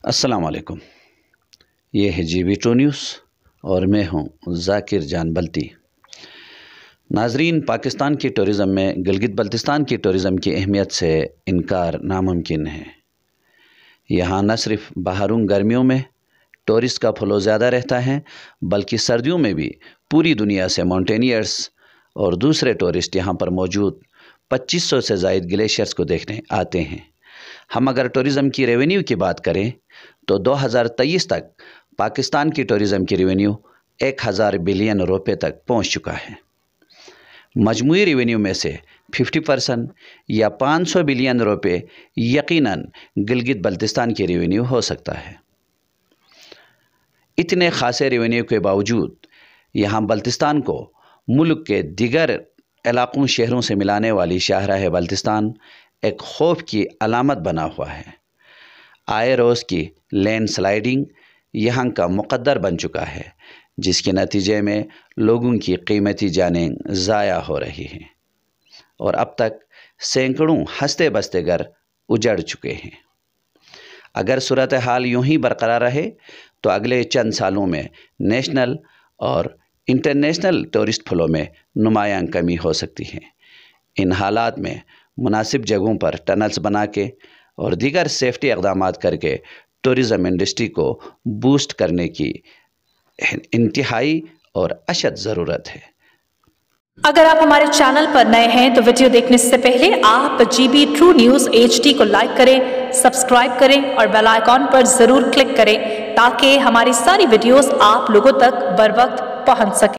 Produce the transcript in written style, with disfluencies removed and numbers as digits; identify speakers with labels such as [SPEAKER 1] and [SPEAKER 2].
[SPEAKER 1] अस्सलाम वालेकुम। ये है GB ट्रू न्यूज़ और मैं हूँ ज़ाकिर जान बल्ती। नाजरीन, पाकिस्तान की टूरिज़म में गिलगित बल्तिस्तान की टूरिज़म की अहमियत से इनकार नामुमकिन है। यहाँ न सिर्फ बहारों गर्मियों में टूरिस्ट का फ्लो ज़्यादा रहता है, बल्कि सर्दियों में भी पूरी दुनिया से माउंटेनियर्स और दूसरे टूरिस्ट यहाँ पर मौजूद 2500 से ज़ायद ग्लेशियर्स को देखने आते हैं। हम अगर टूरिज़म की रेवेन्यू की बात करें तो 2023 तक पाकिस्तान की टूरिज़म की रेवेन्यू 1000 बिलियन रुपए तक पहुंच चुका है। मजमूई रेवेन्यू में से 50% या 500 बिलियन रुपए यकीनन गिलगित बल्तिस्तान की रेवेन्यू हो सकता है। इतने खासे रेवेन्यू के बावजूद यहाँ बल्तिस्तान को मुल्क के दिगर इलाकों शहरों से मिलाने वाली शाहराह बल्तिस्तान एक खौफ की अलामत बना हुआ है। आए रोज़ की लैंड स्लाइडिंग यहाँ का मुक़द्दर बन चुका है, जिसके नतीजे में लोगों की कीमती जानें ज़ाया हो रही हैं और अब तक सैकड़ों हंसते बसते घर उजड़ चुके हैं। अगर सूरत हाल यूं ही बरकरार रहे तो अगले चंद सालों में नेशनल और इंटरनेशनल टूरिस्ट फ्लो में नुमायां कमी हो सकती है। इन हालात में मुनासिब जगहों पर टनल्स बना के और दीगर सेफ्टी इक़दामात करके टूरिज़म इंडस्ट्री को बूस्ट करने की इंतहाई और अशद ज़रूरत है।
[SPEAKER 2] अगर आप हमारे चैनल पर नए हैं तो वीडियो देखने से पहले आप GB ट्रू न्यूज़ HD को लाइक करें, सब्सक्राइब करें और बेल आइकॉन पर ज़रूर क्लिक करें ताकि हमारी सारी वीडियोस आप लोगों तक बर वक्त पहुंच सके।